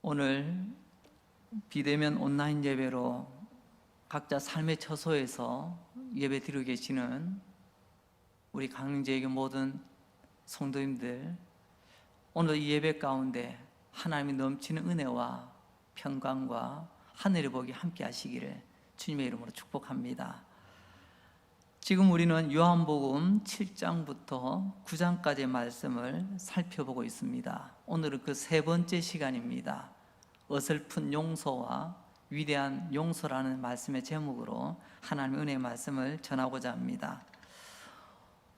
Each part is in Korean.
오늘 비대면 온라인 예배로 각자 삶의 처소에서 예배 드리고 계시는 우리 강릉제일교 모든 성도님들, 오늘 이 예배 가운데 하나님이 넘치는 은혜와 평강과 하늘의 복이 함께 하시기를 주님의 이름으로 축복합니다. 지금 우리는 요한복음 7장부터 9장까지의 말씀을 살펴보고 있습니다. 오늘은 그 세 번째 시간입니다. 어설픈 용서와 위대한 용서라는 말씀의 제목으로 하나님의 은혜의 말씀을 전하고자 합니다.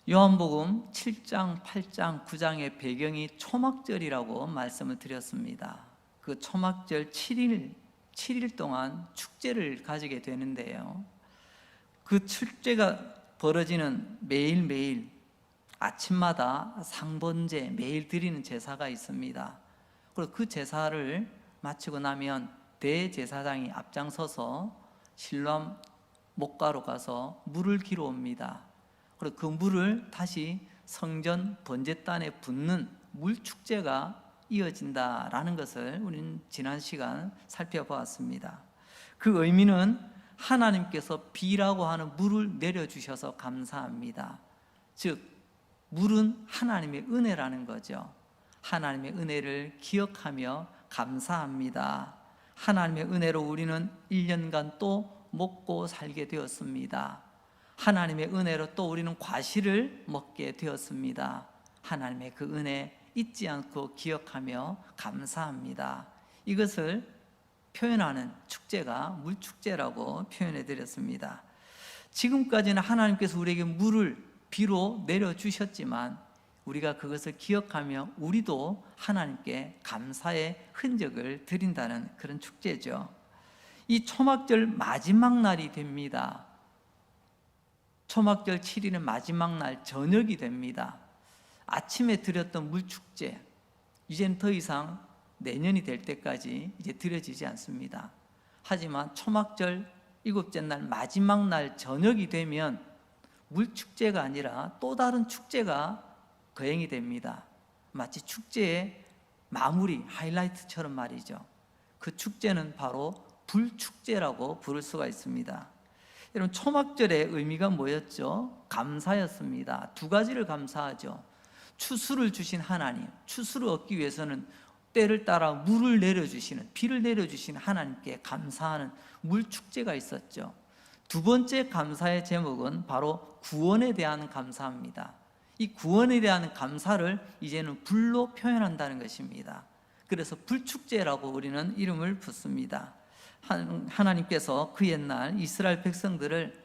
요한복음 7장, 8장, 9장의 배경이 초막절이라고 말씀을 드렸습니다. 그 초막절 7일 동안 축제를 가지게 되는데요, 그 축제가 벌어지는 매일매일 아침마다 상번제, 매일 드리는 제사가 있습니다. 그리고 그 제사를 마치고 나면 대제사장이 앞장서서 실로암 목가로 가서 물을 기러 옵니다. 그리고 그 물을 다시 성전 번제단에 붓는 물축제가 이어진다라는 것을 우리는 지난 시간 살펴보았습니다. 그 의미는 하나님께서 비라고 하는 물을 내려주셔서 감사합니다. 즉, 물은 하나님의 은혜라는 거죠. 하나님의 은혜를 기억하며 감사합니다. 하나님의 은혜로 우리는 1년간 또 먹고 살게 되었습니다. 하나님의 은혜로 또 우리는 과실을 먹게 되었습니다. 하나님의 그 은혜 잊지 않고 기억하며 감사합니다. 이것을 표현하는 축제가 물축제라고 표현해 드렸습니다. 지금까지는 하나님께서 우리에게 물을 비로 내려주셨지만 우리가 그것을 기억하며 우리도 하나님께 감사의 흔적을 드린다는 그런 축제죠. 이 초막절 마지막 날이 됩니다. 초막절 7일은 마지막 날 저녁이 됩니다. 아침에 드렸던 물축제, 이제는 더 이상 내년이 될 때까지 이제 드려지지 않습니다. 하지만 초막절 7째 날 마지막 날 저녁이 되면 물축제가 아니라 또 다른 축제가 거행이 됩니다. 마치 축제의 마무리, 하이라이트처럼 말이죠. 그 축제는 바로 불축제라고 부를 수가 있습니다. 여러분, 초막절의 의미가 뭐였죠? 감사였습니다. 두 가지를 감사하죠. 추수를 주신 하나님, 추수를 얻기 위해서는 때를 따라 물을 내려주시는, 비를 내려주시는 하나님께 감사하는 물축제가 있었죠. 두 번째 감사의 제목은 바로 구원에 대한 감사입니다. 이 구원에 대한 감사를 이제는 불로 표현한다는 것입니다. 그래서 불축제라고 우리는 이름을 붙습니다. 하나님께서 그 옛날 이스라엘 백성들을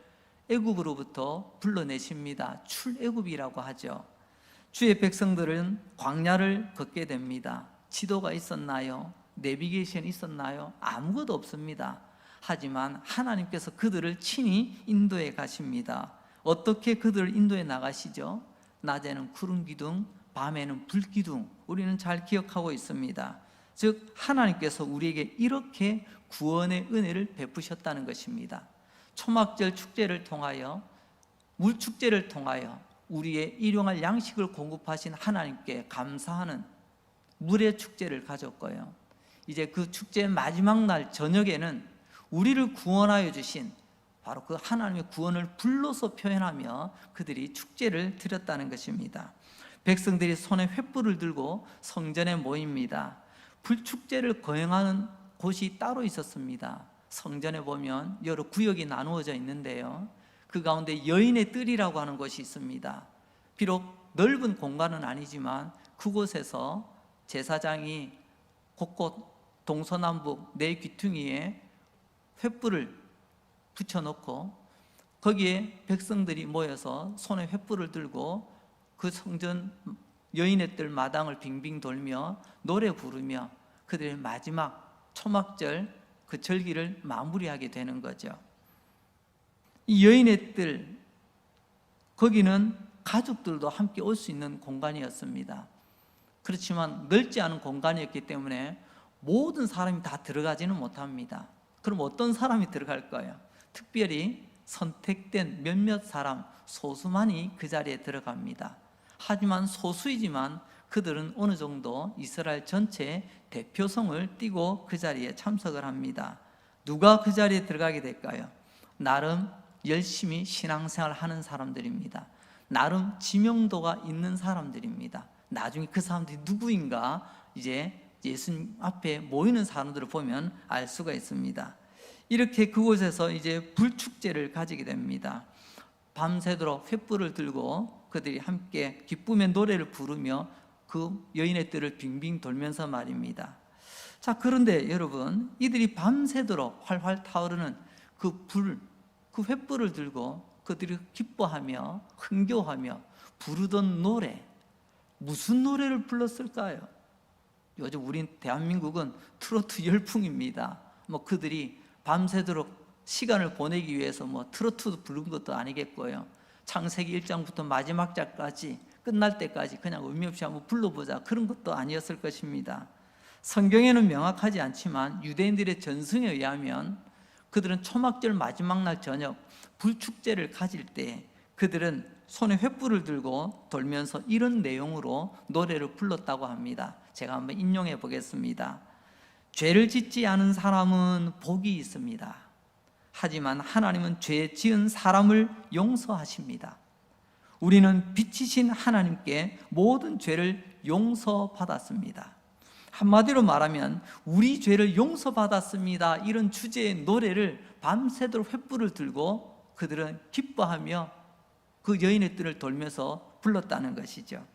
애굽으로부터 불러내십니다. 출애굽이라고 하죠. 주의 백성들은 광야를 걷게 됩니다. 지도가 있었나요? 내비게이션이 있었나요? 아무것도 없습니다. 하지만 하나님께서 그들을 친히 인도해 가십니다. 어떻게 그들을 인도해 나가시죠? 낮에는 구름 기둥, 밤에는 불 기둥, 우리는 잘 기억하고 있습니다. 즉, 하나님께서 우리에게 이렇게 구원의 은혜를 베푸셨다는 것입니다. 초막절 축제를 통하여, 물축제를 통하여 우리의 일용할 양식을 공급하신 하나님께 감사하는 물의 축제를 가졌고요, 이제 그 축제의 마지막 날 저녁에는 우리를 구원하여 주신 바로 그 하나님의 구원을 불로서 표현하며 그들이 축제를 드렸다는 것입니다. 백성들이 손에 횃불을 들고 성전에 모입니다. 불축제를 거행하는 곳이 따로 있었습니다. 성전에 보면 여러 구역이 나누어져 있는데요, 그 가운데 여인의 뜰이라고 하는 곳이 있습니다. 비록 넓은 공간은 아니지만 그곳에서 제사장이 곳곳 동서남북 네 귀퉁이에 횃불을 붙여놓고 거기에 백성들이 모여서 손에 횃불을 들고 그 성전 여인의 뜰 마당을 빙빙 돌며 노래 부르며 그들의 마지막 초막절 그 절기를 마무리하게 되는 거죠. 이 여인의 뜰, 거기는 가족들도 함께 올 수 있는 공간이었습니다. 그렇지만 넓지 않은 공간이었기 때문에 모든 사람이 다 들어가지는 못합니다. 그럼 어떤 사람이 들어갈까요? 특별히 선택된 몇몇 사람, 소수만이 그 자리에 들어갑니다. 하지만 소수이지만 그들은 어느 정도 이스라엘 전체의 대표성을 띠고 그 자리에 참석을 합니다. 누가 그 자리에 들어가게 될까요? 나름 열심히 신앙생활을 하는 사람들입니다. 나름 지명도가 있는 사람들입니다. 나중에 그 사람들이 누구인가 이제 예수님 앞에 모이는 사람들을 보면 알 수가 있습니다. 이렇게 그곳에서 이제 불축제를 가지게 됩니다. 밤새도록 횃불을 들고 그들이 함께 기쁨의 노래를 부르며 그 여인의 뜰을 빙빙 돌면서 말입니다. 자, 그런데 여러분, 이들이 밤새도록 활활 타오르는 그 횃불을 들고 그들이 기뻐하며 흥겨워하며 부르던 노래, 무슨 노래를 불렀을까요? 요즘 우린 대한민국은 트로트 열풍입니다. 그들이 밤새도록 시간을 보내기 위해서 트로트도 부른 것도 아니겠고요. 창세기 1장부터 마지막 장까지 끝날 때까지 그냥 의미 없이 한번 불러보자, 그런 것도 아니었을 것입니다. 성경에는 명확하지 않지만 유대인들의 전승에 의하면 그들은 초막절 마지막 날 저녁 불축제를 가질 때 그들은 손에 횃불을 들고 돌면서 이런 내용으로 노래를 불렀다고 합니다. 제가 한번 인용해 보겠습니다. 죄를 짓지 않은 사람은 복이 있습니다. 하지만 하나님은 죄 지은 사람을 용서하십니다. 우리는 빛이신 하나님께 모든 죄를 용서받았습니다. 한마디로 말하면 우리 죄를 용서받았습니다, 이런 주제의 노래를 밤새도록 횃불을 들고 그들은 기뻐하며 그 여인의 뜰을 돌면서 불렀다는 것이죠.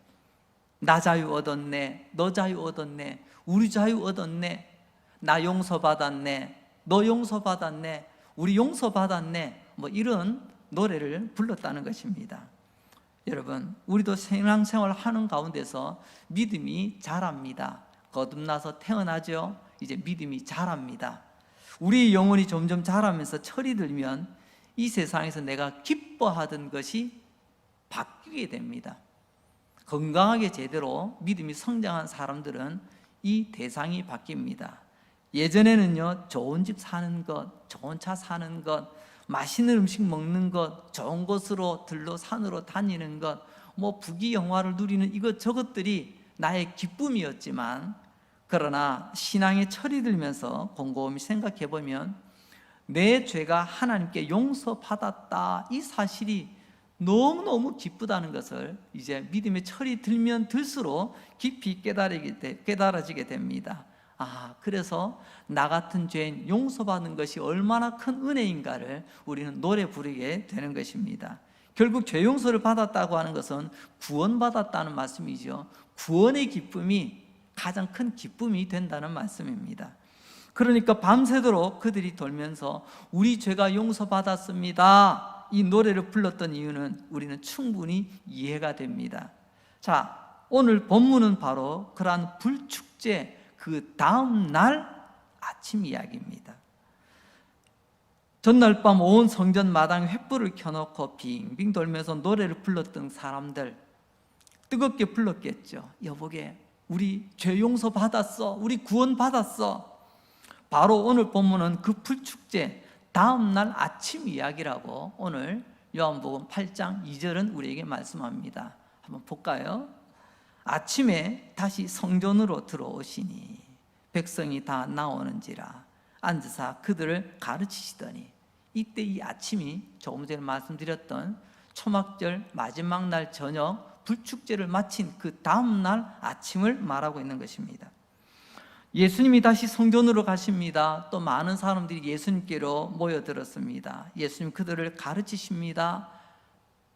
나 자유 얻었네, 너 자유 얻었네, 우리 자유 얻었네, 나 용서받았네, 너 용서받았네, 우리 용서받았네, 이런 노래를 불렀다는 것입니다. 여러분, 우리도 신앙생활을 하는 가운데서 믿음이 자랍니다. 거듭나서 태어나죠. 이제 믿음이 자랍니다. 우리 영혼이 점점 자라면서 철이 들면 이 세상에서 내가 기뻐하던 것이 바뀌게 됩니다. 건강하게 제대로 믿음이 성장한 사람들은 이 대상이 바뀝니다. 예전에는요, 좋은 집 사는 것, 좋은 차 사는 것, 맛있는 음식 먹는 것, 좋은 곳으로 들로 산으로 다니는 것, 부귀영화를 누리는 이것저것들이 나의 기쁨이었지만, 그러나 신앙에 철이 들면서 곰곰이 생각해 보면 내 죄가 하나님께 용서받았다, 이 사실이 너무너무 기쁘다는 것을 이제 믿음의 철이 들면 들수록 깊이 깨달아지게 됩니다. 그래서 나 같은 죄인 용서받는 것이 얼마나 큰 은혜인가를 우리는 노래 부르게 되는 것입니다. 결국 죄 용서를 받았다고 하는 것은 구원받았다는 말씀이죠. 구원의 기쁨이 가장 큰 기쁨이 된다는 말씀입니다. 그러니까 밤새도록 그들이 돌면서 우리 죄가 용서받았습니다, 이 노래를 불렀던 이유는 우리는 충분히 이해가 됩니다. 자, 오늘 본문은 바로 그러한 불축제 그 다음 날 아침 이야기입니다. 전날 밤 온 성전 마당에 횃불을 켜놓고 빙빙 돌면서 노래를 불렀던 사람들, 뜨겁게 불렀겠죠. 여보게, 우리 죄 용서 받았어, 우리 구원 받았어. 바로 오늘 본문은 그 불축제 다음 날 아침 이야기라고 오늘 요한복음 8장 2절은 우리에게 말씀합니다. 한번 볼까요? 아침에 다시 성전으로 들어오시니 백성이 다 나오는지라 앉으사 그들을 가르치시더니, 이때 이 아침이 조금 전에 말씀드렸던 초막절 마지막 날 저녁 불축제를 마친 그 다음 날 아침을 말하고 있는 것입니다. 예수님이 다시 성전으로 가십니다. 또 많은 사람들이 예수님께로 모여들었습니다. 예수님 그들을 가르치십니다.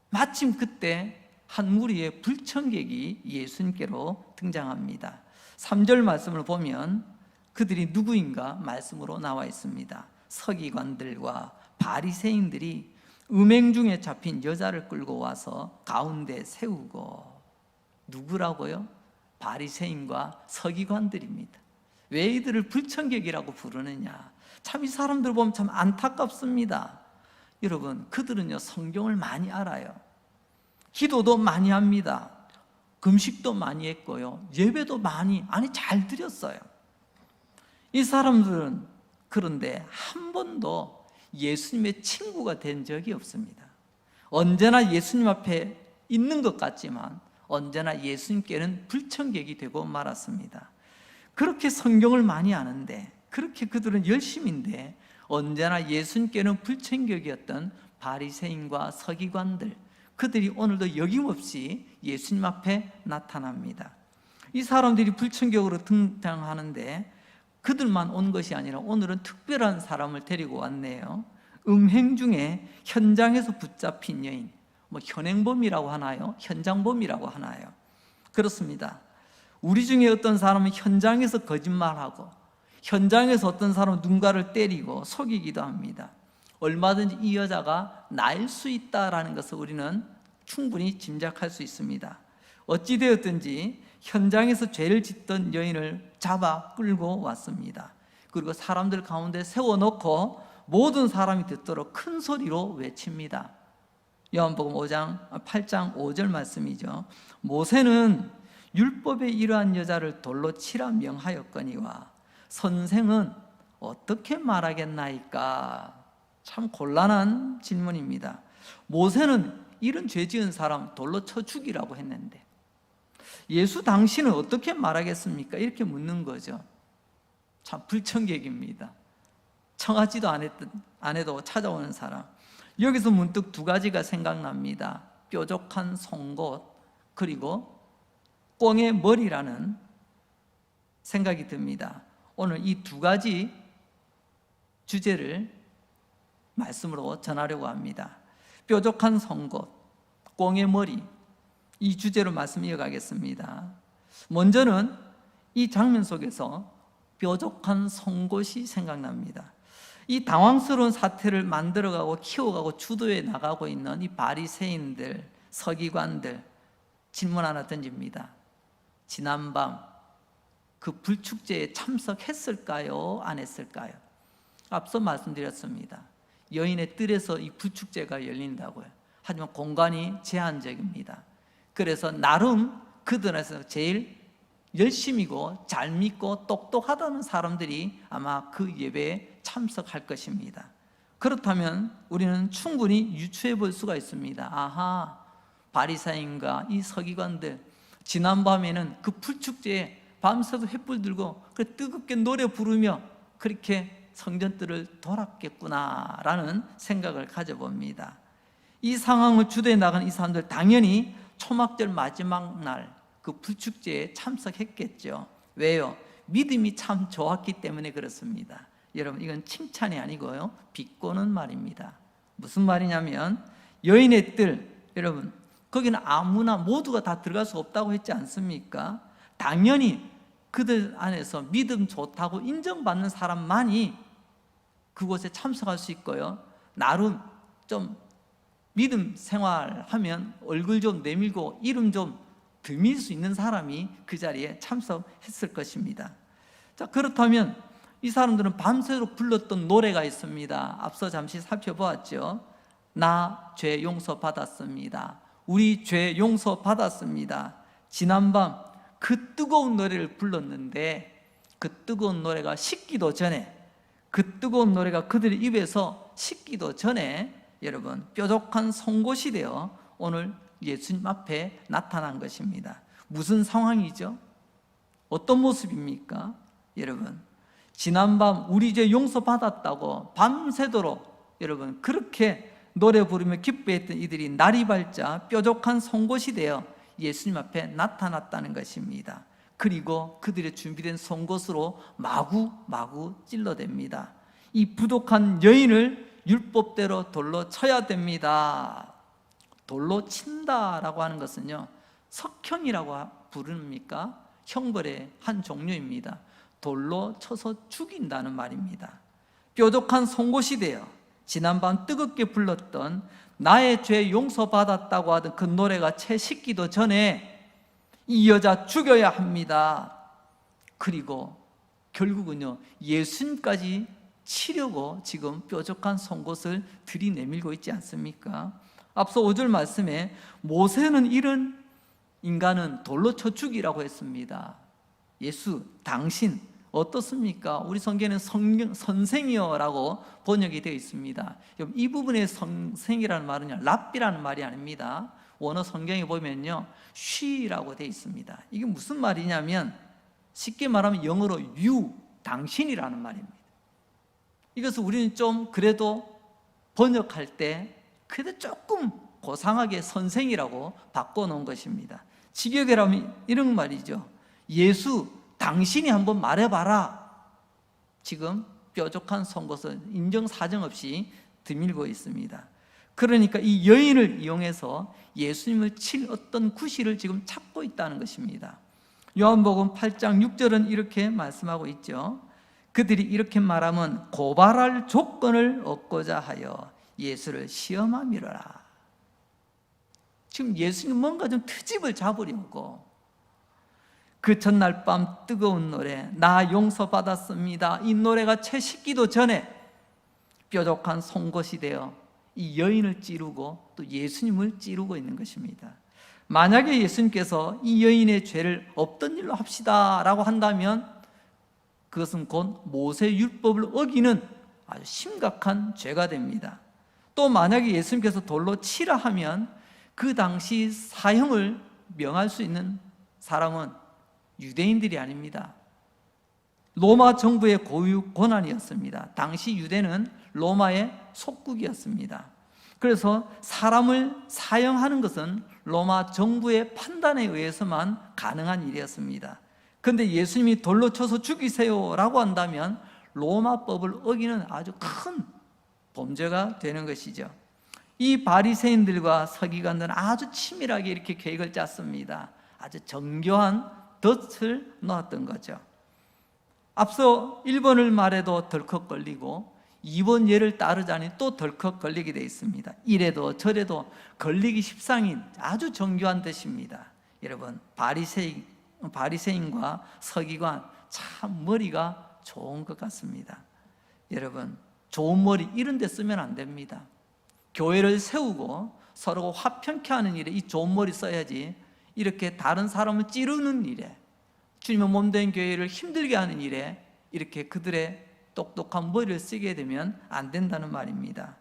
마침 그때 한 무리의 불청객이 예수님께로 등장합니다. 3절 말씀을 보면 그들이 누구인가 말씀으로 나와 있습니다. 서기관들과 바리새인들이 음행 중에 잡힌 여자를 끌고 와서 가운데 세우고, 누구라고요? 바리새인과 서기관들입니다. 왜 이들을 불청객이라고 부르느냐? 참 이 사람들 보면 참 안타깝습니다. 여러분, 그들은요 성경을 많이 알아요. 기도도 많이 합니다. 금식도 많이 했고요, 예배도 많이 잘 드렸어요. 이 사람들은 그런데 한 번도 예수님의 친구가 된 적이 없습니다. 언제나 예수님 앞에 있는 것 같지만 언제나 예수님께는 불청객이 되고 말았습니다. 그렇게 성경을 많이 아는데, 그렇게 그들은 열심인데 언제나 예수님께는 불청객이었던 바리새인과 서기관들, 그들이 오늘도 여김없이 예수님 앞에 나타납니다. 이 사람들이 불청객으로 등장하는데 그들만 온 것이 아니라 오늘은 특별한 사람을 데리고 왔네요. 음행 중에 현장에서 붙잡힌 여인, 현행범이라고 하나요? 현장범이라고 하나요? 그렇습니다. 우리 중에 어떤 사람은 현장에서 거짓말하고, 현장에서 어떤 사람은 누군가를 때리고 속이기도 합니다. 얼마든지 이 여자가 나일 수 있다라는 것을 우리는 충분히 짐작할 수 있습니다. 어찌되었든지 현장에서 죄를 짓던 여인을 잡아 끌고 왔습니다. 그리고 사람들 가운데 세워놓고 모든 사람이 듣도록 큰 소리로 외칩니다. 요한복음 8장 5절 말씀이죠. 모세는 율법에 이러한 여자를 돌로 치라 명하였거니와 선생은 어떻게 말하겠나이까? 참 곤란한 질문입니다. 모세는 이런 죄 지은 사람 돌로 쳐 죽이라고 했는데 예수 당신은 어떻게 말하겠습니까? 이렇게 묻는 거죠. 참 불청객입니다. 청하지도 안 해도 찾아오는 사람. 여기서 문득 두 가지가 생각납니다. 뾰족한 송곳, 그리고 꽁의 머리라는 생각이 듭니다. 오늘 이 두 가지 주제를 말씀으로 전하려고 합니다. 뾰족한 송곳, 꽁의 머리, 이 주제로 말씀 이어가겠습니다. 먼저는 이 장면 속에서 뾰족한 송곳이 생각납니다. 이 당황스러운 사태를 만들어가고 키워가고 주도해 나가고 있는 이 바리새인들, 서기관들, 질문 하나 던집니다. 지난밤 그 불축제에 참석했을까요? 안 했을까요? 앞서 말씀드렸습니다. 여인의 뜰에서 이 불축제가 열린다고요. 하지만 공간이 제한적입니다. 그래서 나름 그들에서 제일 열심이고 잘 믿고 똑똑하다는 사람들이 아마 그 예배에 참석할 것입니다. 그렇다면 우리는 충분히 유추해 볼 수가 있습니다. 아하, 바리새인과 이 서기관들 지난밤에는 그 불축제에 밤새도 횃불 들고 뜨겁게 노래 부르며 그렇게 성전뜰을 돌았겠구나라는 생각을 가져봅니다. 이 상황을 주도해 나간 이 사람들 당연히 초막절 마지막 날 그 불축제에 참석했겠죠. 왜요? 믿음이 참 좋았기 때문에 그렇습니다. 여러분, 이건 칭찬이 아니고요, 비꼬는 말입니다. 무슨 말이냐면 여인의 뜰, 여러분 거기는 아무나 모두가 다 들어갈 수 없다고 했지 않습니까? 당연히 그들 안에서 믿음 좋다고 인정받는 사람만이 그곳에 참석할 수 있고요, 나름 좀 믿음 생활하면 얼굴 좀 내밀고 이름 좀 드밀 수 있는 사람이 그 자리에 참석했을 것입니다. 자, 그렇다면 이 사람들은 밤새도록 불렀던 노래가 있습니다. 앞서 잠시 살펴보았죠. 나 죄 용서 받았습니다. 우리 죄 용서 받았습니다. 지난밤 그 뜨거운 노래를 불렀는데 그 뜨거운 노래가 식기도 전에, 그 뜨거운 노래가 그들의 입에서 식기도 전에 여러분 뾰족한 송곳이 되어 오늘 예수님 앞에 나타난 것입니다. 무슨 상황이죠? 어떤 모습입니까? 여러분, 지난밤 우리 죄 용서받았다고 밤새도록 여러분 그렇게 노래 부르며 기뻐했던 이들이 날이 밝자 뾰족한 송곳이 되어 예수님 앞에 나타났다는 것입니다. 그리고 그들의 준비된 송곳으로 마구 찔러댑니다. 이 부족한 여인을 율법대로 돌로 쳐야 됩니다. 돌로 친다라고 하는 것은요, 석형이라고 부릅니까? 형벌의 한 종류입니다. 돌로 쳐서 죽인다는 말입니다. 뾰족한 송곳이 되어 지난밤 뜨겁게 불렀던 나의 죄 용서받았다고 하던 그 노래가 채 식기도 전에 이 여자 죽여야 합니다. 그리고 결국은요, 예수님까지 치려고 지금 뾰족한 송곳을 들이내밀고 있지 않습니까? 앞서 5절 말씀에 모세는 이런 인간은 돌로 쳐 죽이라고 했습니다. 예수, 당신 어떻습니까? 우리 성경에는 선생이여라고 번역이 되어 있습니다. 이 부분의 선생이라는 말은요, 랍비라는 말이 아닙니다. 원어 성경에 보면요, she라고 되어 있습니다. 이게 무슨 말이냐면 쉽게 말하면 영어로 you, 당신이라는 말입니다. 이것을 우리는 좀 그래도 번역할 때 그래도 조금 고상하게 선생이라고 바꿔놓은 것입니다. 직역이라면 이런 말이죠. 예수, 당신이 한번 말해봐라. 지금 뾰족한 송곳을 인정사정 없이 드밀고 있습니다. 그러니까 이 여인을 이용해서 예수님을 칠 어떤 구실을 지금 찾고 있다는 것입니다. 요한복음 8장 6절은 이렇게 말씀하고 있죠. 그들이 이렇게 말하면 고발할 조건을 얻고자 하여 예수를 시험함이로라. 지금 예수님 뭔가 좀 트집을 잡으려고, 그 전날 밤 뜨거운 노래 나 용서받았습니다, 이 노래가 채 식기도 전에 뾰족한 송곳이 되어 이 여인을 찌르고 또 예수님을 찌르고 있는 것입니다. 만약에 예수님께서 이 여인의 죄를 없던 일로 합시다 라고 한다면 그것은 곧 모세 율법을 어기는 아주 심각한 죄가 됩니다. 또 만약에 예수님께서 돌로 치라 하면 그 당시 사형을 명할 수 있는 사람은 유대인들이 아닙니다. 로마 정부의 고유 권한이었습니다. 당시 유대는 로마의 속국이었습니다. 그래서 사람을 사형하는 것은 로마 정부의 판단에 의해서만 가능한 일이었습니다. 그런데 예수님이 돌로 쳐서 죽이세요 라고 한다면 로마법을 어기는 아주 큰 범죄가 되는 것이죠. 이 바리새인들과 서기관들은 아주 치밀하게 이렇게 계획을 짰습니다. 아주 정교한 덫을 놓았던 거죠. 앞서 1번을 말해도 덜컥 걸리고 2번 예를 따르자니 또 덜컥 걸리게 되어 있습니다. 이래도 저래도 걸리기 십상인 아주 정교한 뜻입니다. 여러분, 바리새인과 서기관 참 머리가 좋은 것 같습니다. 여러분, 좋은 머리 이런 데 쓰면 안 됩니다. 교회를 세우고 서로 화평케 하는 일에 이 좋은 머리 써야지, 이렇게 다른 사람을 찌르는 일에, 주님의 몸된 교회를 힘들게 하는 일에 이렇게 그들의 똑똑한 머리를 쓰게 되면 안 된다는 말입니다.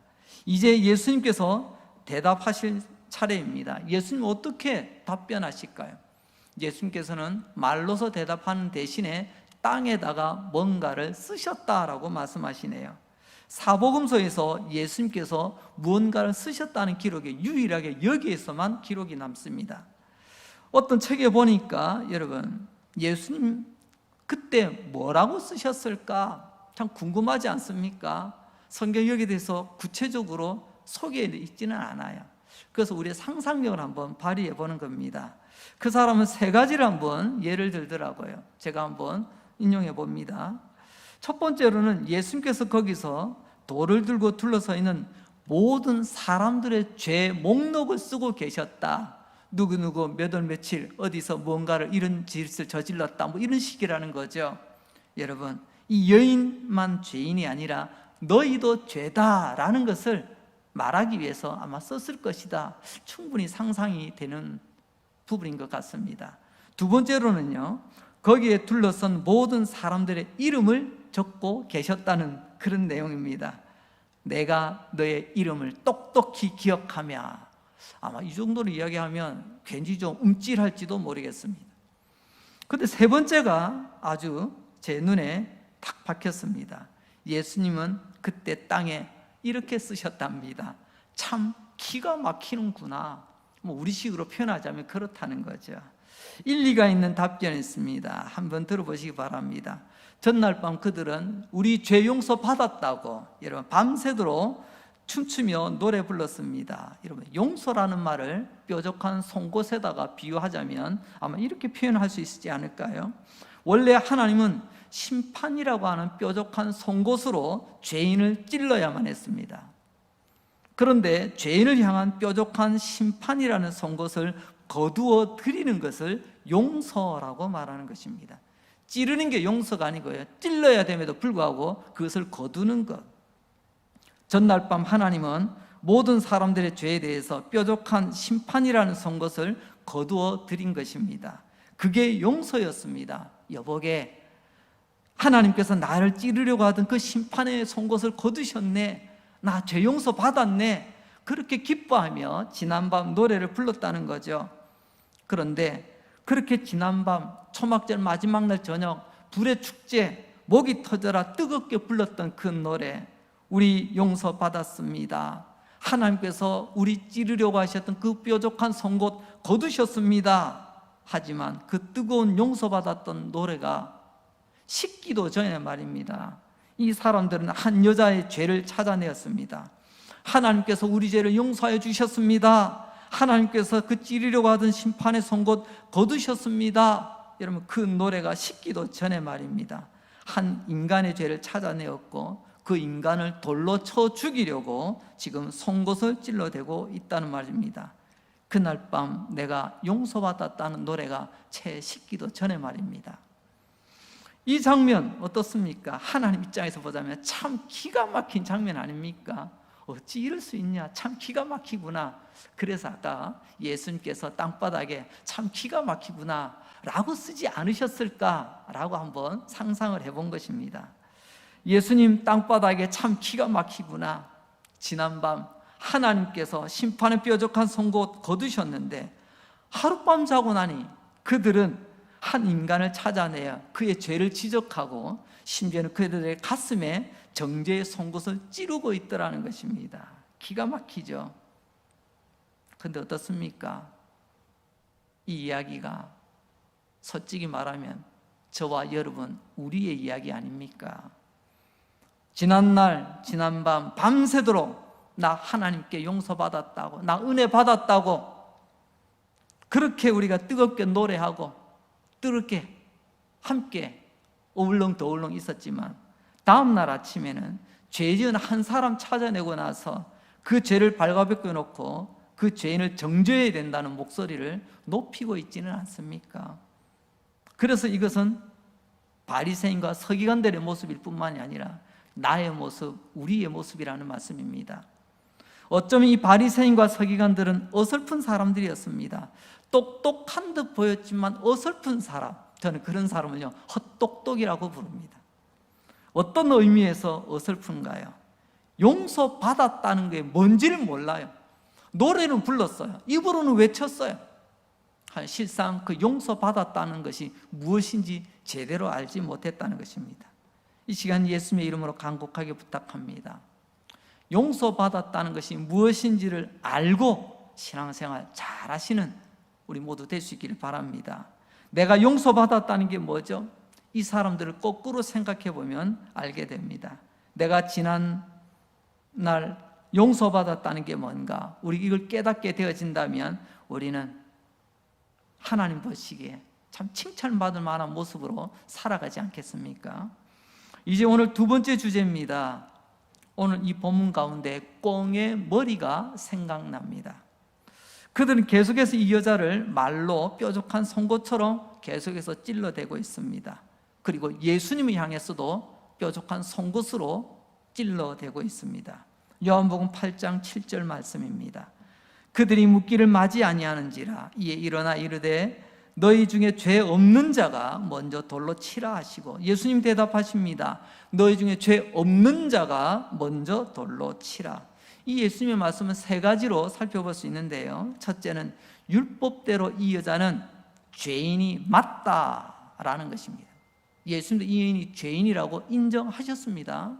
이제 예수님께서 대답하실 차례입니다. 예수님 어떻게 답변하실까요? 예수님께서는 말로서 대답하는 대신에 땅에다가 뭔가를 쓰셨다라고 말씀하시네요. 사복음서에서 예수님께서 무언가를 쓰셨다는 기록이 유일하게 여기에서만 기록이 남습니다. 어떤 책에 보니까 여러분, 예수님 그때 뭐라고 쓰셨을까 참 궁금하지 않습니까? 성경 여기에 대해서 구체적으로 소개해 있지는 않아요. 그래서 우리의 상상력을 한번 발휘해 보는 겁니다. 그 사람은 세 가지를 한번 예를 들더라고요. 제가 한번 인용해 봅니다. 첫 번째로는 예수님께서 거기서 돌을 들고 둘러서 있는 모든 사람들의 죄 목록을 쓰고 계셨다. 누구누구 몇 월 며칠 어디서 뭔가를 이런 짓을 저질렀다, 뭐 이런 식이라는 거죠. 여러분, 이 여인만 죄인이 아니라 너희도 죄다라는 것을 말하기 위해서 아마 썼을 것이다. 충분히 상상이 되는 부분인 것 같습니다. 두 번째로는요, 거기에 둘러선 모든 사람들의 이름을 적고 계셨다는 그런 내용입니다. 내가 너의 이름을 똑똑히 기억하며, 아마 이 정도로 이야기하면 괜히 좀 움찔할지도 모르겠습니다. 그런데 세 번째가 아주 제 눈에 탁 박혔습니다. 예수님은 그때 땅에 이렇게 쓰셨답니다. 참 기가 막히는구나. 뭐 우리식으로 표현하자면 그렇다는 거죠. 일리가 있는 답변이었습니다. 한번 들어보시기 바랍니다. 전날 밤 그들은 우리 죄 용서 받았다고 여러분 밤새도록 춤추며 노래 불렀습니다. 여러분, 용서라는 말을 뾰족한 송곳에다가 비유하자면 아마 이렇게 표현할 수 있지 않을까요? 원래 하나님은 심판이라고 하는 뾰족한 송곳으로 죄인을 찔러야만 했습니다. 그런데 죄인을 향한 뾰족한 심판이라는 송곳을 거두어 드리는 것을 용서라고 말하는 것입니다. 찌르는 게 용서가 아니고요, 찔러야 됨에도 불구하고 그것을 거두는 것. 전날 밤 하나님은 모든 사람들의 죄에 대해서 뾰족한 심판이라는 송곳을 거두어 드린 것입니다. 그게 용서였습니다. 여보게, 하나님께서 나를 찌르려고 하던 그 심판의 송곳을 거두셨네. 나 죄 용서 받았네. 그렇게 기뻐하며 지난밤 노래를 불렀다는 거죠. 그런데 그렇게 지난밤 초막절 마지막 날 저녁 불의 축제, 목이 터져라 뜨겁게 불렀던 그 노래, 우리 용서받았습니다. 하나님께서 우리 찌르려고 하셨던 그 뾰족한 송곳 거두셨습니다. 하지만 그 뜨거운 용서받았던 노래가 식기도 전에 말입니다, 이 사람들은 한 여자의 죄를 찾아내었습니다. 하나님께서 우리 죄를 용서해 주셨습니다. 하나님께서 그 찌르려고 하던 심판의 송곳 거두셨습니다. 여러분, 그 노래가 식기도 전에 말입니다, 한 인간의 죄를 찾아내었고 그 인간을 돌로 쳐 죽이려고 지금 송곳을 찔러대고 있다는 말입니다. 그날 밤 내가 용서받았다는 노래가 채 식기도 전에 말입니다. 이 장면 어떻습니까? 하나님 입장에서 보자면 참 기가 막힌 장면 아닙니까? 어찌 이럴 수 있냐, 참 기가 막히구나. 그래서 아까 예수님께서 땅바닥에 참 기가 막히구나 라고 쓰지 않으셨을까 라고 한번 상상을 해본 것입니다. 예수님 땅바닥에 참 기가 막히구나, 지난밤 하나님께서 심판의 뾰족한 송곳 거두셨는데 하룻밤 자고 나니 그들은 한 인간을 찾아내어 그의 죄를 지적하고 심지어는 그들의 가슴에 정죄의 송곳을 찌르고 있더라는 것입니다. 기가 막히죠. 그런데 어떻습니까? 이 이야기가 솔직히 말하면 저와 여러분 우리의 이야기 아닙니까? 지난날 지난밤 밤새도록 나 하나님께 용서받았다고, 나 은혜 받았다고 그렇게 우리가 뜨겁게 노래하고 뜨겁게 함께 어울렁더울렁 있었지만 다음날 아침에는 죄 지은 한 사람 찾아내고 나서 그 죄를 발가벗겨 놓고 그 죄인을 정죄해야 된다는 목소리를 높이고 있지는 않습니까? 그래서 이것은 바리새인과 서기관들의 모습일 뿐만이 아니라 나의 모습, 우리의 모습이라는 말씀입니다. 어쩌면 이 바리새인과 서기관들은 어설픈 사람들이었습니다. 똑똑한 듯 보였지만 어설픈 사람, 저는 그런 사람을요 헛똑똑이라고 부릅니다. 어떤 의미에서 어설픈가요? 용서받았다는 게 뭔지를 몰라요. 노래는 불렀어요, 입으로는 외쳤어요. 실상 그 용서받았다는 것이 무엇인지 제대로 알지 못했다는 것입니다. 이 시간 예수님의 이름으로 간곡하게 부탁합니다. 용서받았다는 것이 무엇인지를 알고 신앙생활 잘 하시는 우리 모두 될 수 있기를 바랍니다. 내가 용서받았다는 게 뭐죠? 이 사람들을 거꾸로 생각해 보면 알게 됩니다. 내가 지난 날 용서받았다는 게 뭔가, 우리 이걸 깨닫게 되어진다면 우리는 하나님 보시기에 참 칭찬받을 만한 모습으로 살아가지 않겠습니까? 이제 오늘 두 번째 주제입니다. 오늘 이 본문 가운데 꽁의 머리가 생각납니다. 그들은 계속해서 이 여자를 말로 뾰족한 송곳처럼 계속해서 찔러대고 있습니다. 그리고 예수님을 향해서도 뾰족한 송곳으로 찔러대고 있습니다. 요한복음 8장 7절 말씀입니다. 그들이 묻기를 마지 아니하는지라 이에 일어나 이르되 너희 중에 죄 없는 자가 먼저 돌로 치라 하시고, 예수님 대답하십니다. 너희 중에 죄 없는 자가 먼저 돌로 치라. 이 예수님의 말씀은 세 가지로 살펴볼 수 있는데요, 첫째는 율법대로 이 여자는 죄인이 맞다라는 것입니다. 예수님도 이 여인이 죄인이라고 인정하셨습니다.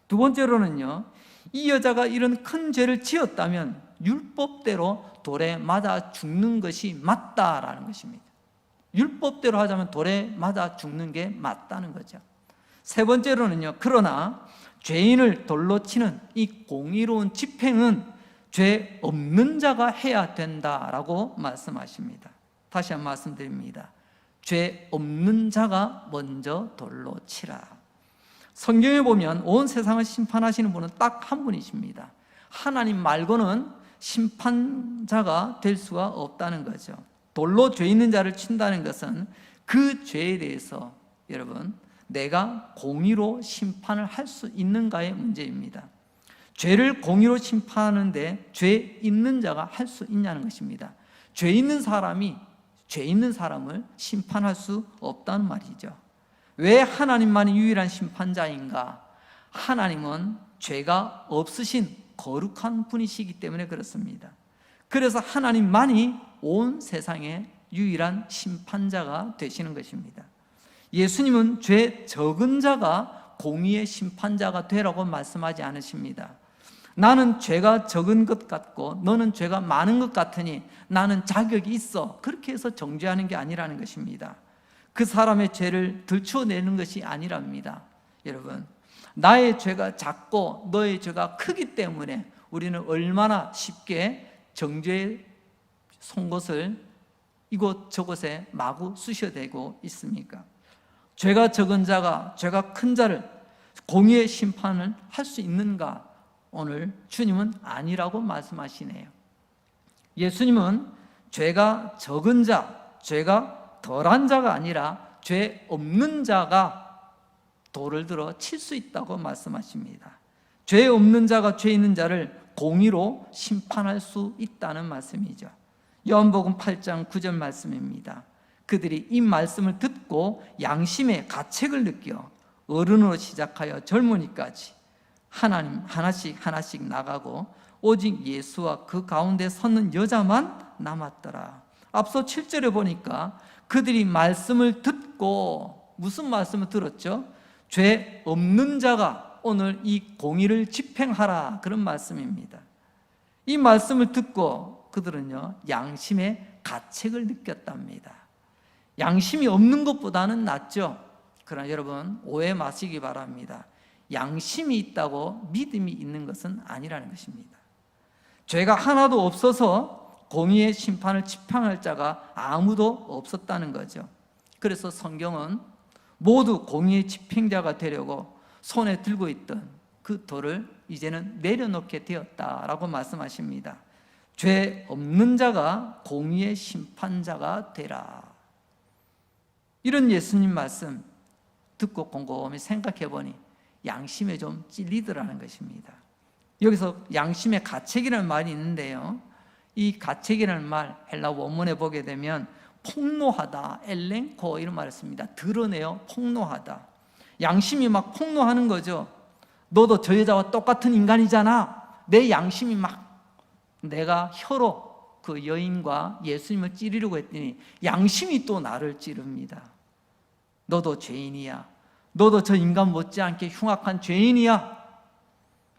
두 번째로는요, 이 여자가 이런 큰 죄를 지었다면 율법대로 돌에 맞아 죽는 것이 맞다라는 것입니다. 율법대로 하자면 돌에 맞아 죽는 게 맞다는 거죠. 세 번째로는요, 그러나 죄인을 돌로 치는 이 공의로운 집행은 죄 없는 자가 해야 된다라고 말씀하십니다. 다시 한번 말씀드립니다. 죄 없는 자가 먼저 돌로 치라. 성경에 보면 온 세상을 심판하시는 분은 딱 한 분이십니다. 하나님 말고는 심판자가 될 수가 없다는 거죠. 돌로 죄 있는 자를 친다는 것은 그 죄에 대해서 여러분 내가 공의로 심판을 할 수 있는가의 문제입니다. 죄를 공의로 심판하는데 죄 있는 자가 할 수 있냐는 것입니다. 죄 있는 사람이 죄 있는 사람을 심판할 수 없다는 말이죠. 왜 하나님만이 유일한 심판자인가? 하나님은 죄가 없으신 거룩한 분이시기 때문에 그렇습니다. 그래서 하나님만이 온 세상의 유일한 심판자가 되시는 것입니다. 예수님은 죄 적은 자가 공의의 심판자가 되라고 말씀하지 않으십니다. 나는 죄가 적은 것 같고 너는 죄가 많은 것 같으니 나는 자격이 있어, 그렇게 해서 정죄하는 게 아니라는 것입니다. 그 사람의 죄를 들추어내는 것이 아니랍니다. 여러분, 나의 죄가 작고 너의 죄가 크기 때문에 우리는 얼마나 쉽게 정죄의 송곳을 이곳저곳에 마구 쑤셔대고 있습니까? 죄가 적은 자가 죄가 큰 자를 공의의 심판을 할 수 있는가? 오늘 주님은 아니라고 말씀하시네요. 예수님은 죄가 적은 자, 죄가 덜한 자가 아니라 죄 없는 자가 돌을 들어 칠 수 있다고 말씀하십니다. 죄 없는 자가 죄 있는 자를 공의로 심판할 수 있다는 말씀이죠. 요한복음 8장 9절 말씀입니다. 그들이 이 말씀을 듣고 양심의 가책을 느껴 어른으로 시작하여 젊은이까지 하나님 하나씩 나가고 오직 예수와 그 가운데 섰는 여자만 남았더라. 앞서 7절에 보니까 그들이 말씀을 듣고, 무슨 말씀을 들었죠? 죄 없는 자가 오늘 이 공의를 집행하라, 그런 말씀입니다. 이 말씀을 듣고 그들은요 양심의 가책을 느꼈답니다. 양심이 없는 것보다는 낫죠. 그러나 여러분, 오해 마시기 바랍니다. 양심이 있다고 믿음이 있는 것은 아니라는 것입니다. 죄가 하나도 없어서 공의의 심판을 집행할 자가 아무도 없었다는 거죠. 그래서 성경은 모두 공의의 집행자가 되려고 손에 들고 있던 그 돌을 이제는 내려놓게 되었다라고 말씀하십니다. 죄 없는 자가 공의의 심판자가 되라. 이런 예수님 말씀 듣고 곰곰이 생각해 보니 양심에 좀 찔리더라는 것입니다. 여기서 양심의 가책이라는 말이 있는데요, 이 가책이라는 말 헬라 원문에 보게 되면 폭로하다, 엘렌코 이런 말을 씁니다. 드러내어 폭로하다. 양심이 막 폭로하는 거죠. 너도 저 여자와 똑같은 인간이잖아. 내 양심이 막, 내가 혀로 그 여인과 예수님을 찌르려고 했더니 양심이 또 나를 찌릅니다. 너도 죄인이야. 너도 저 인간 못지않게 흉악한 죄인이야.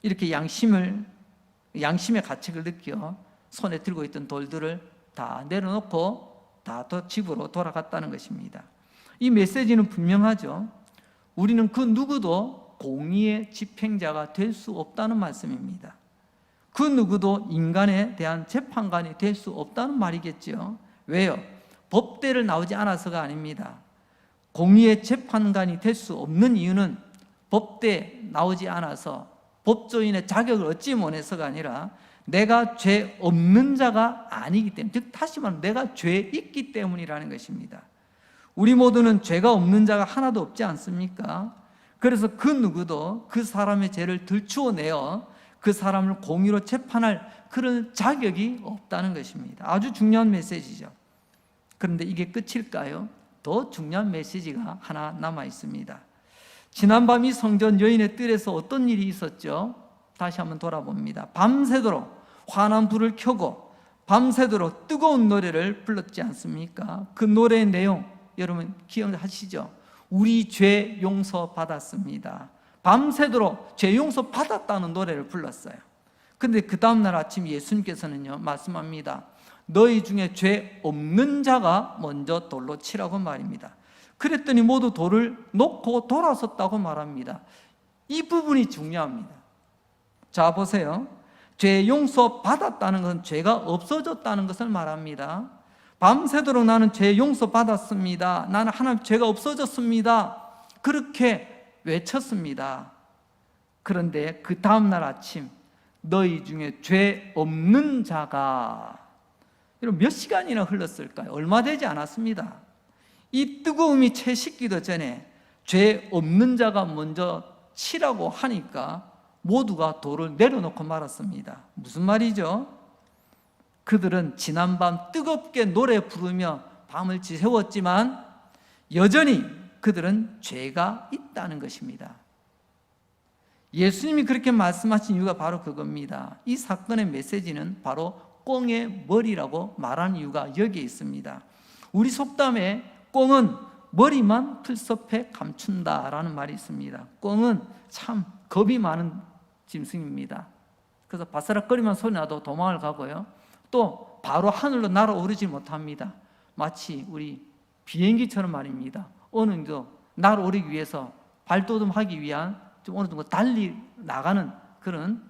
이렇게 양심의 가책을 느껴 손에 들고 있던 돌들을 다 내려놓고 다 집으로 돌아갔다는 것입니다. 이 메시지는 분명하죠. 우리는 그 누구도 공의의 집행자가 될 수 없다는 말씀입니다. 그 누구도 인간에 대한 재판관이 될 수 없다는 말이겠죠. 왜요? 법대를 나오지 않아서가 아닙니다. 공의의 재판관이 될 수 없는 이유는 법대 나오지 않아서 법조인의 자격을 얻지 못해서가 아니라 내가 죄 없는 자가 아니기 때문에, 즉 다시 말하면 내가 죄 있기 때문이라는 것입니다. 우리 모두는 죄가 없는 자가 하나도 없지 않습니까? 그래서 그 누구도 그 사람의 죄를 들추어내어 그 사람을 공의로 재판할 그런 자격이 없다는 것입니다. 아주 중요한 메시지죠. 그런데 이게 끝일까요? 더 중요한 메시지가 하나 남아 있습니다. 지난밤 이 성전 여인의 뜰에서 어떤 일이 있었죠? 다시 한번 돌아봅니다. 밤새도록 환한 불을 켜고 밤새도록 뜨거운 노래를 불렀지 않습니까? 그 노래의 내용 여러분 기억하시죠? 우리 죄 용서 받았습니다. 밤새도록 죄 용서 받았다는 노래를 불렀어요. 그런데 그 다음날 아침 예수님께서는요 말씀합니다. 너희 중에 죄 없는 자가 먼저 돌로 치라고 말입니다. 그랬더니 모두 돌을 놓고 돌아섰다고 말합니다. 이 부분이 중요합니다. 자 보세요. 죄 용서 받았다는 것은 죄가 없어졌다는 것을 말합니다. 밤새도록 나는 죄 용서 받았습니다. 나는 하나님 죄가 없어졌습니다. 그렇게 외쳤습니다. 그런데 그 다음날 아침 너희 중에 죄 없는 자가, 여러분 몇 시간이나 흘렀을까요? 얼마 되지 않았습니다. 이 뜨거움이 채 식기도 전에 죄 없는 자가 먼저 치라고 하니까 모두가 돌을 내려놓고 말았습니다. 무슨 말이죠? 그들은 지난밤 뜨겁게 노래 부르며 밤을 지새웠지만 여전히 그들은 죄가 있다는 것입니다. 예수님이 그렇게 말씀하신 이유가 바로 그겁니다. 이 사건의 메시지는 바로 꽁의 머리라고 말하는 이유가 여기에 있습니다. 우리 속담에 꽁은 머리만 풀섭해 감춘다라는 말이 있습니다. 꽁은 참 겁이 많은 짐승입니다. 그래서 바스락거리만 소리 나도 도망을 가고요. 또 바로 하늘로 날아오르지 못합니다. 마치 우리 비행기처럼 말입니다. 어느 정도 날아오르기 위해서 발돋움하기 위한 좀 어느 정도 달리 나가는 그런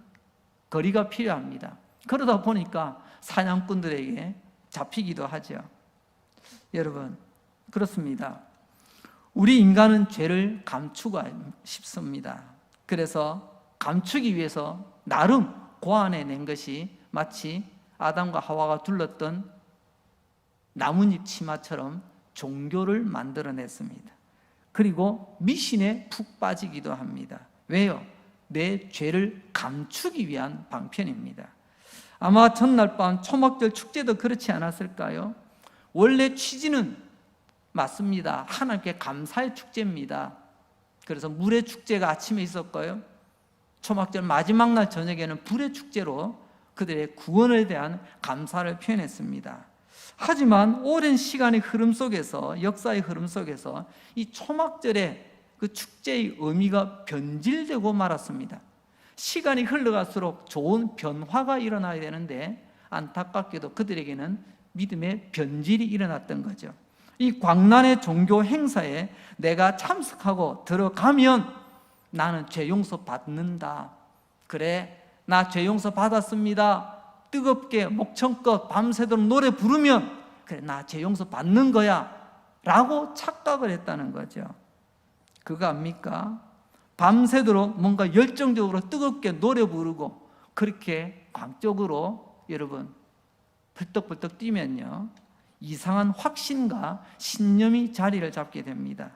거리가 필요합니다. 그러다 보니까 사냥꾼들에게 잡히기도 하죠. 여러분, 그렇습니다. 우리 인간은 죄를 감추고 싶습니다. 그래서 감추기 위해서 나름 고안해낸 것이 마치 아담과 하와가 둘렀던 나뭇잎 치마처럼 종교를 만들어냈습니다. 그리고 미신에 푹 빠지기도 합니다. 왜요? 내 죄를 감추기 위한 방편입니다. 아마 전날 밤 초막절 축제도 그렇지 않았을까요? 원래 취지는 맞습니다. 하나님께 감사의 축제입니다. 그래서 물의 축제가 아침에 있었고요. 초막절 마지막 날 저녁에는 불의 축제로 그들의 구원에 대한 감사를 표현했습니다. 하지만 오랜 시간의 흐름 속에서, 역사의 흐름 속에서 이 초막절의 그 축제의 의미가 변질되고 말았습니다. 시간이 흘러갈수록 좋은 변화가 일어나야 되는데 안타깝게도 그들에게는 믿음의 변질이 일어났던 거죠. 이 광란의 종교 행사에 내가 참석하고 들어가면 나는 죄 용서 받는다. 그래, 나 죄 용서 받았습니다. 뜨겁게 목청껏 밤새도록 노래 부르면 그래, 나 죄 용서 받는 거야 라고 착각을 했다는 거죠. 그거 압니까? 밤새도록 뭔가 열정적으로 뜨겁게 노래 부르고 그렇게 광적으로 여러분 벌떡벌떡 뛰면요, 이상한 확신과 신념이 자리를 잡게 됩니다.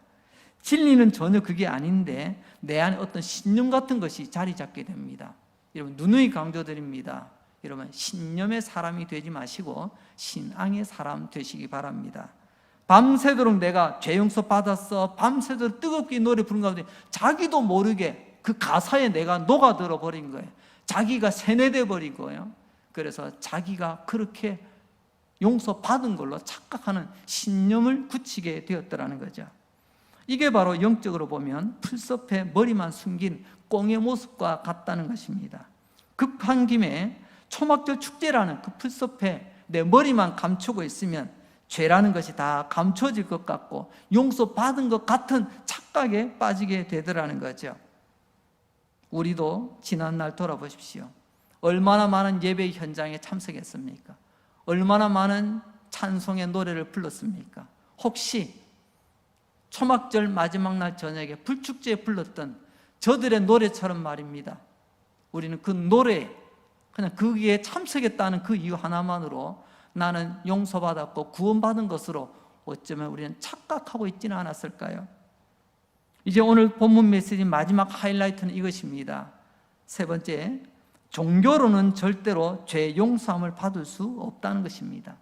진리는 전혀 그게 아닌데 내 안에 어떤 신념 같은 것이 자리 잡게 됩니다. 여러분, 누누이 강조드립니다. 여러분, 신념의 사람이 되지 마시고 신앙의 사람 되시기 바랍니다. 밤새도록 내가 죄 용서 받았어, 밤새도록 뜨겁게 노래 부른 가운데 자기도 모르게 그 가사에 내가 녹아들어 버린 거예요. 자기가 세뇌돼 버리고요. 그래서 자기가 그렇게 용서받은 걸로 착각하는 신념을 굳히게 되었더라는 거죠. 이게 바로 영적으로 보면 풀섭에 머리만 숨긴 꽁의 모습과 같다는 것입니다. 급한 김에 초막절 축제라는 그 풀섭에 내 머리만 감추고 있으면 죄라는 것이 다 감춰질 것 같고 용서받은 것 같은 착각에 빠지게 되더라는 거죠. 우리도 지난날 돌아보십시오. 얼마나 많은 예배 현장에 참석했습니까? 얼마나 많은 찬송의 노래를 불렀습니까? 혹시 초막절 마지막 날 저녁에 불축제에 불렀던 저들의 노래처럼 말입니다. 우리는 그 노래, 그냥 거기에 참석했다는 그 이유 하나만으로 나는 용서받았고 구원받은 것으로 어쩌면 우리는 착각하고 있지는 않았을까요? 이제 오늘 본문 메시지 마지막 하이라이트는 이것입니다. 세 번째, 종교로는 절대로 죄 용서함을 받을 수 없다는 것입니다.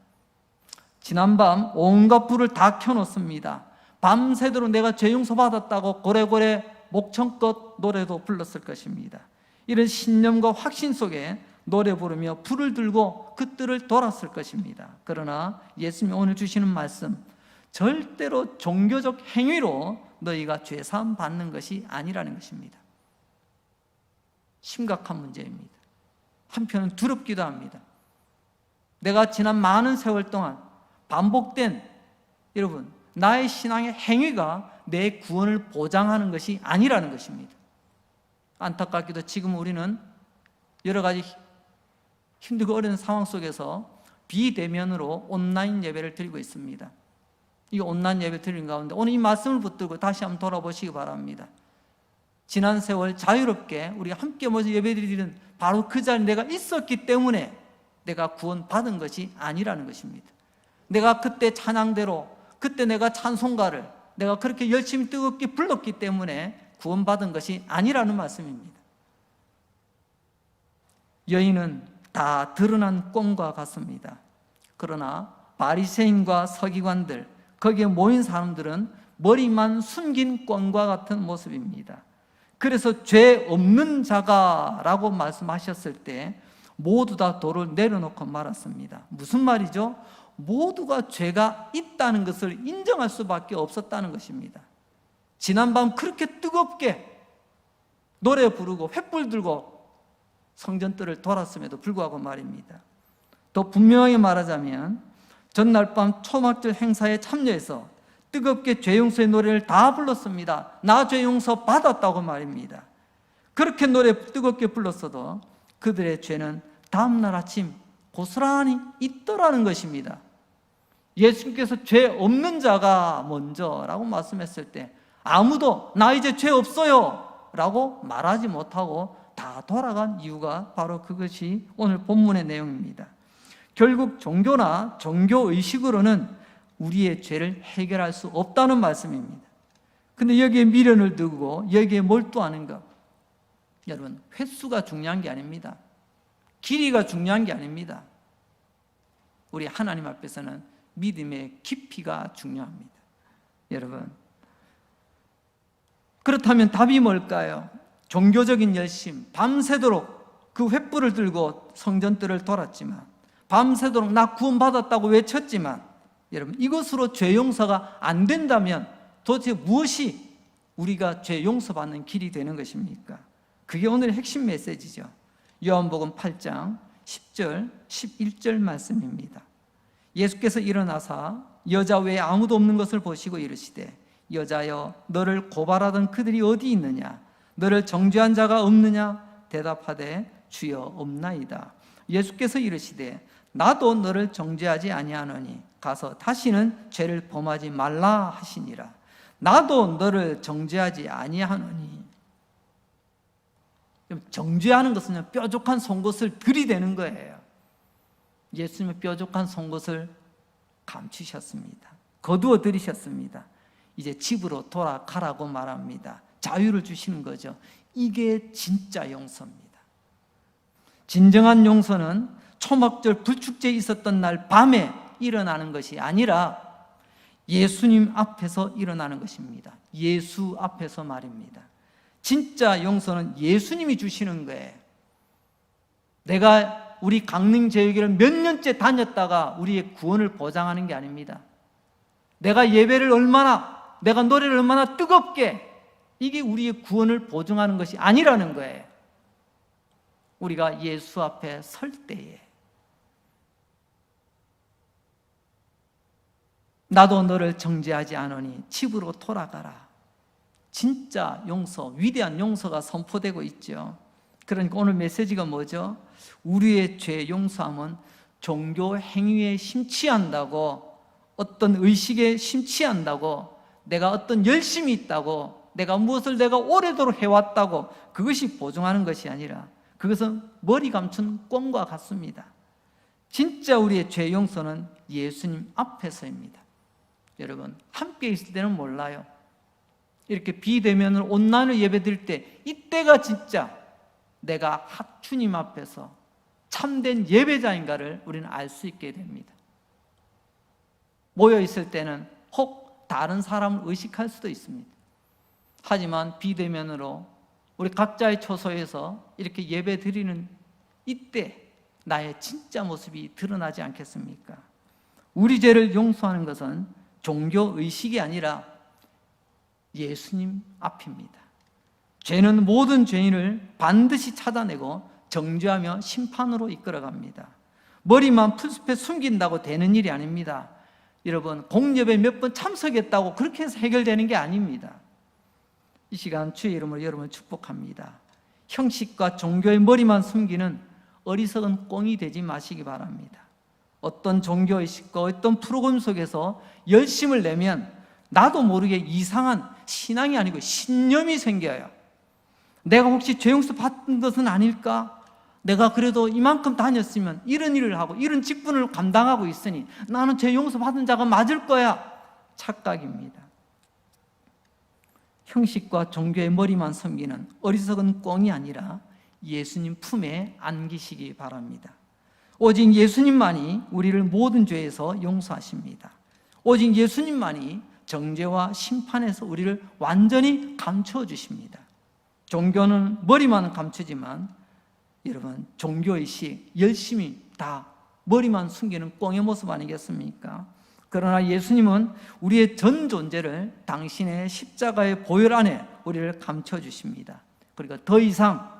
지난밤 온갖 불을 다 켜놓습니다. 밤새도록 내가 죄 용서받았다고 고래고래 목청껏 노래도 불렀을 것입니다. 이런 신념과 확신 속에 노래 부르며 불을 들고 그 뜰을 돌았을 것입니다. 그러나 예수님이 오늘 주시는 말씀, 절대로 종교적 행위로 너희가 죄사함 받는 것이 아니라는 것입니다. 심각한 문제입니다. 한편은 두렵기도 합니다. 내가 지난 많은 세월 동안 반복된 여러분 나의 신앙의 행위가 내 구원을 보장하는 것이 아니라는 것입니다. 안타깝게도 지금 우리는 여러 가지 힘들고 어려운 상황 속에서 비대면으로 온라인 예배를 드리고 있습니다. 이 온라인 예배 드리는 가운데 오늘 이 말씀을 붙들고 다시 한번 돌아보시기 바랍니다. 지난 세월 자유롭게 우리가 함께 모여서 예배드리는 바로 그 자리에 내가 있었기 때문에 내가 구원받은 것이 아니라는 것입니다. 내가 그때 찬양대로, 그때 내가 찬송가를 내가 그렇게 열심히 뜨겁게 불렀기 때문에 구원받은 것이 아니라는 말씀입니다. 여인은 다 드러난 꽁과 같습니다. 그러나 바리새인과 서기관들, 거기에 모인 사람들은 머리만 숨긴 꽁과 같은 모습입니다. 그래서 죄 없는 자가라고 말씀하셨을 때 모두 다 돌을 내려놓고 말았습니다. 무슨 말이죠? 모두가 죄가 있다는 것을 인정할 수밖에 없었다는 것입니다. 지난밤 그렇게 뜨겁게 노래 부르고 횃불 들고 성전뜰을 돌았음에도 불구하고 말입니다. 더 분명하게 말하자면 전날 밤 초막절 행사에 참여해서 뜨겁게 죄 용서의 노래를 다 불렀습니다. 나 죄 용서 받았다고 말입니다. 그렇게 노래 뜨겁게 불렀어도 그들의 죄는 다음날 아침 고스란히 있더라는 것입니다. 예수님께서 죄 없는 자가 먼저라고 말씀했을 때 아무도 나 이제 죄 없어요 라고 말하지 못하고 다 돌아간 이유가 바로 그것이 오늘 본문의 내용입니다. 결국 종교나 종교의식으로는 우리의 죄를 해결할 수 없다는 말씀입니다. 근데 여기에 미련을 두고 여기에 몰두하는 것, 여러분, 횟수가 중요한 게 아닙니다. 길이가 중요한 게 아닙니다. 우리 하나님 앞에서는 믿음의 깊이가 중요합니다. 여러분, 그렇다면 답이 뭘까요? 종교적인 열심, 밤새도록 그 횃불을 들고 성전뜰을 돌았지만, 밤새도록 나 구원받았다고 외쳤지만, 여러분, 이것으로 죄 용서가 안 된다면 도대체 무엇이 우리가 죄 용서받는 길이 되는 것입니까? 그게 오늘의 핵심 메시지죠. 요한복음 8장 10절, 11절 말씀입니다. 예수께서 일어나사 여자 외에 아무도 없는 것을 보시고 이르시되 여자여 너를 고발하던 그들이 어디 있느냐? 너를 정죄한 자가 없느냐? 대답하되 주여 없나이다. 예수께서 이르시되 나도 너를 정죄하지 아니하노니 가서 다시는 죄를 범하지 말라 하시니라. 나도 너를 정죄하지 아니하노니. 정죄하는 것은 뾰족한 송곳을 들이대는 거예요. 예수님은 뾰족한 송곳을 감추셨습니다. 거두어 들이셨습니다. 이제 집으로 돌아가라고 말합니다. 자유를 주시는 거죠. 이게 진짜 용서입니다. 진정한 용서는 초막절 불축제에 있었던 날 밤에 일어나는 것이 아니라 예수님 앞에서 일어나는 것입니다. 예수 앞에서 말입니다. 진짜 용서는 예수님이 주시는 거예요. 내가 우리 강릉제일교회를 몇 년째 다녔다가 우리의 구원을 보장하는 게 아닙니다. 내가 예배를 얼마나, 내가 노래를 얼마나 뜨겁게, 이게 우리의 구원을 보증하는 것이 아니라는 거예요. 우리가 예수 앞에 설 때에 나도 너를 정죄하지 않으니 집으로 돌아가라. 진짜 용서, 위대한 용서가 선포되고 있죠. 그러니까 오늘 메시지가 뭐죠? 우리의 죄 용서함은 종교 행위에 심취한다고, 어떤 의식에 심취한다고, 내가 어떤 열심이 있다고, 내가 무엇을 내가 오래도록 해왔다고 그것이 보증하는 것이 아니라 그것은 머리 감춘 꿩과 같습니다. 진짜 우리의 죄 용서는 예수님 앞에서입니다. 여러분, 함께 있을 때는 몰라요. 이렇게 비대면을 온라인으로 예배드릴 때 이때가 진짜 내가 주님 앞에서 참된 예배자인가를 우리는 알 수 있게 됩니다. 모여 있을 때는 혹 다른 사람을 의식할 수도 있습니다. 하지만 비대면으로 우리 각자의 처소에서 이렇게 예배 드리는 이때 나의 진짜 모습이 드러나지 않겠습니까? 우리 죄를 용서하는 것은 종교 의식이 아니라 예수님 앞입니다. 죄는 모든 죄인을 반드시 찾아내고 정죄하며 심판으로 이끌어갑니다. 머리만 풀숲에 숨긴다고 되는 일이 아닙니다. 여러분, 공예배 몇 번 참석했다고 그렇게 해서 해결되는 게 아닙니다. 이 시간 주의 이름으로 여러분을 축복합니다. 형식과 종교의 머리만 숨기는 어리석은 꽁이 되지 마시기 바랍니다. 어떤 종교의식과 어떤 프로그램 속에서 열심을 내면 나도 모르게 이상한 신앙이 아니고 신념이 생겨요. 내가 혹시 죄 용서 받은 것은 아닐까? 내가 그래도 이만큼 다녔으면 이런 일을 하고 이런 직분을 감당하고 있으니 나는 죄 용서 받은 자가 맞을 거야. 착각입니다. 형식과 종교의 머리만 섬기는 어리석은 꽁이 아니라 예수님 품에 안기시기 바랍니다. 오직 예수님만이 우리를 모든 죄에서 용서하십니다. 오직 예수님만이 정죄와 심판에서 우리를 완전히 감추어 주십니다. 종교는 머리만 감추지만 여러분, 종교의식 열심히 다 머리만 숨기는 꽁의 모습 아니겠습니까? 그러나 예수님은 우리의 전 존재를 당신의 십자가의 보혈 안에 우리를 감춰주십니다. 그리고 더 이상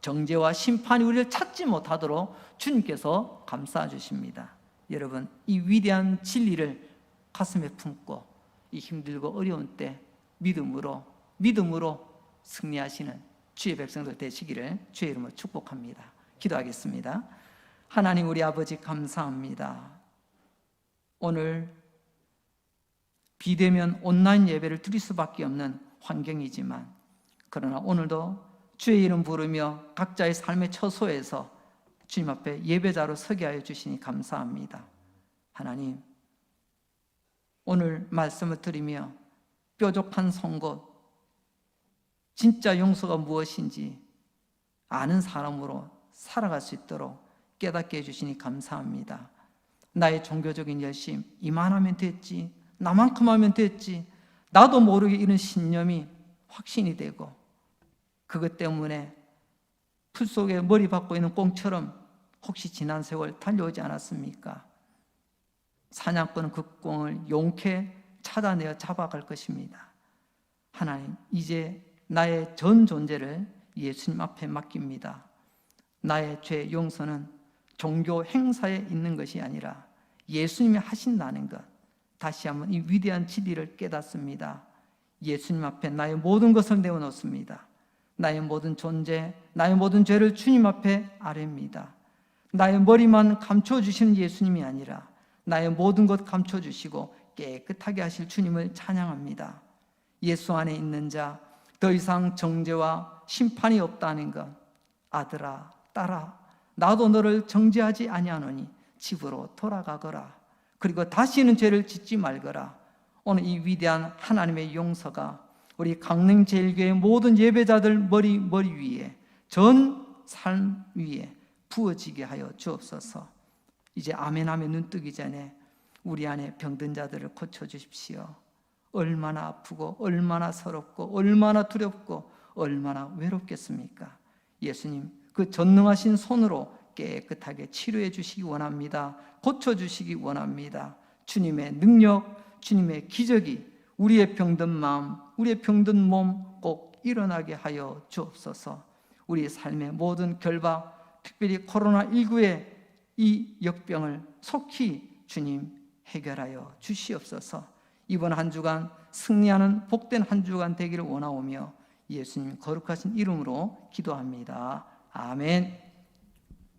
정죄와 심판이 우리를 찾지 못하도록 주님께서 감싸주십니다. 여러분, 이 위대한 진리를 가슴에 품고 이 힘들고 어려운 때 믿음으로 승리하시는 주의 백성들 되시기를 주의 이름으로 축복합니다. 기도하겠습니다. 하나님 우리 아버지 감사합니다. 오늘 비대면 온라인 예배를 드릴 수밖에 없는 환경이지만 그러나 오늘도 주의 이름 부르며 각자의 삶의 처소에서 주님 앞에 예배자로 서게 하여 주시니 감사합니다. 하나님, 오늘 말씀을 들으며 뾰족한 송곳, 진짜 용서가 무엇인지 아는 사람으로 살아갈 수 있도록 깨닫게 해주시니 감사합니다. 나의 종교적인 열심, 이만하면 됐지, 나만큼 하면 됐지, 나도 모르게 이런 신념이 확신이 되고 그것 때문에 풀 속에 머리 박고 있는 꽁처럼 혹시 지난 세월 달려오지 않았습니까? 사냥꾼은 그 꽁을 용케 찾아내어 잡아갈 것입니다. 하나님, 이제 나의 전 존재를 예수님 앞에 맡깁니다. 나의 죄 용서는 종교 행사에 있는 것이 아니라 예수님이 하신다는 것, 다시 한번 이 위대한 진리를 깨닫습니다. 예수님 앞에 나의 모든 것을 내어놓습니다. 나의 모든 존재, 나의 모든 죄를 주님 앞에 아뢰입니다. 나의 머리만 감춰주시는 예수님이 아니라 나의 모든 것 감춰주시고 깨끗하게 하실 주님을 찬양합니다. 예수 안에 있는 자, 더 이상 정죄와 심판이 없다는 것. 아들아, 딸아, 나도 너를 정죄하지 아니하노니 집으로 돌아가거라. 그리고 다시는 죄를 짓지 말거라. 오늘 이 위대한 하나님의 용서가 우리 강릉제일교회 모든 예배자들 머리 위에, 전 삶 위에 부어지게 하여 주옵소서. 이제 아멘하며 눈 뜨기 전에 우리 안에 병든 자들을 고쳐주십시오. 얼마나 아프고 얼마나 서럽고 얼마나 두렵고 얼마나 외롭겠습니까? 예수님, 그 전능하신 손으로 깨끗하게 치료해 주시기 원합니다. 고쳐주시기 원합니다. 주님의 능력, 주님의 기적이 우리의 병든 마음, 우리의 병든 몸 꼭 일어나게 하여 주옵소서. 우리의 삶의 모든 결박, 특별히 코로나19의 이 역병을 속히 주님 해결하여 주시옵소서. 이번 한 주간 승리하는 복된 한 주간 되기를 원하오며 예수님 거룩하신 이름으로 기도합니다. 아멘.